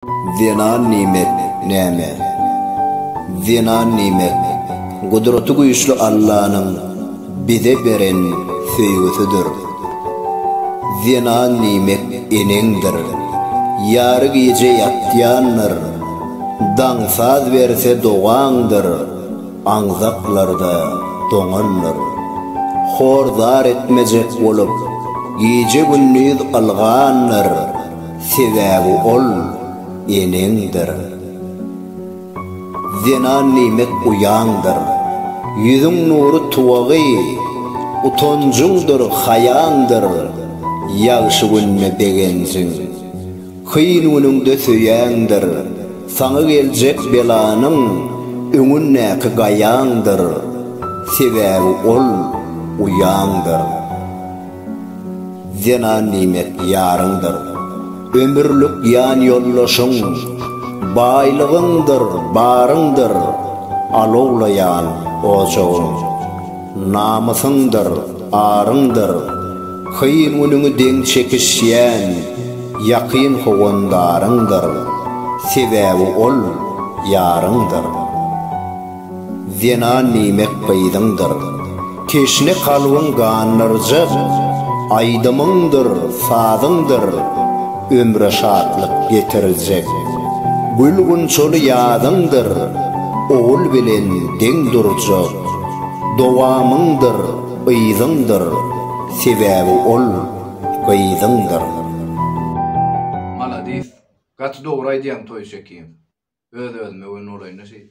Zina nimet näme? Zina nimet gudrety güýçli Allah'nyň bize beren söýgüsidir. Zina nimet enengdir. Ýary gece ýatýanlar, daňsaz berse dogaňdyr. Aňzaklarda doňanlar. Horzar etmejek bolup, gece gündüz alganlar. Sebäbi ol enengdir. Zina nimet uyandır. Yüzün nuru tuwagy, utonjundur hayandır. Ýagşy günne begensiň, kyn günüňde söýäňdir. Saňa geljek belanyň öňündäki gaýandyr. Sebäbi ol uyandır. Zina nimet ýaryňdyr. Ömürlük ýan ýollaşyň, baýlygyndyr, baryňdyr. Alowlayan ojagyň, namysyňdyr, aryňdyr. Kyn günüňi deň çekişýän, ýakyn howandaryňdyr. Sebäbi ol ýaryňdyr. Zina nimet gyýdyňdyr. Teşne kalbyň ganlarjak, aýdymyňdyr, sazyňdyr. Ömre şatlyk getirecek. Gülgün çolu ýadyňdyr, oğul bilen deň durjak. Dowamyňdyr, ýyzyňdyr. Sebäbi ol gyýdyňdyr. Maladis. Kaç doğru aýdýan toý çekýän. Öz-özüme öňe olayna şey.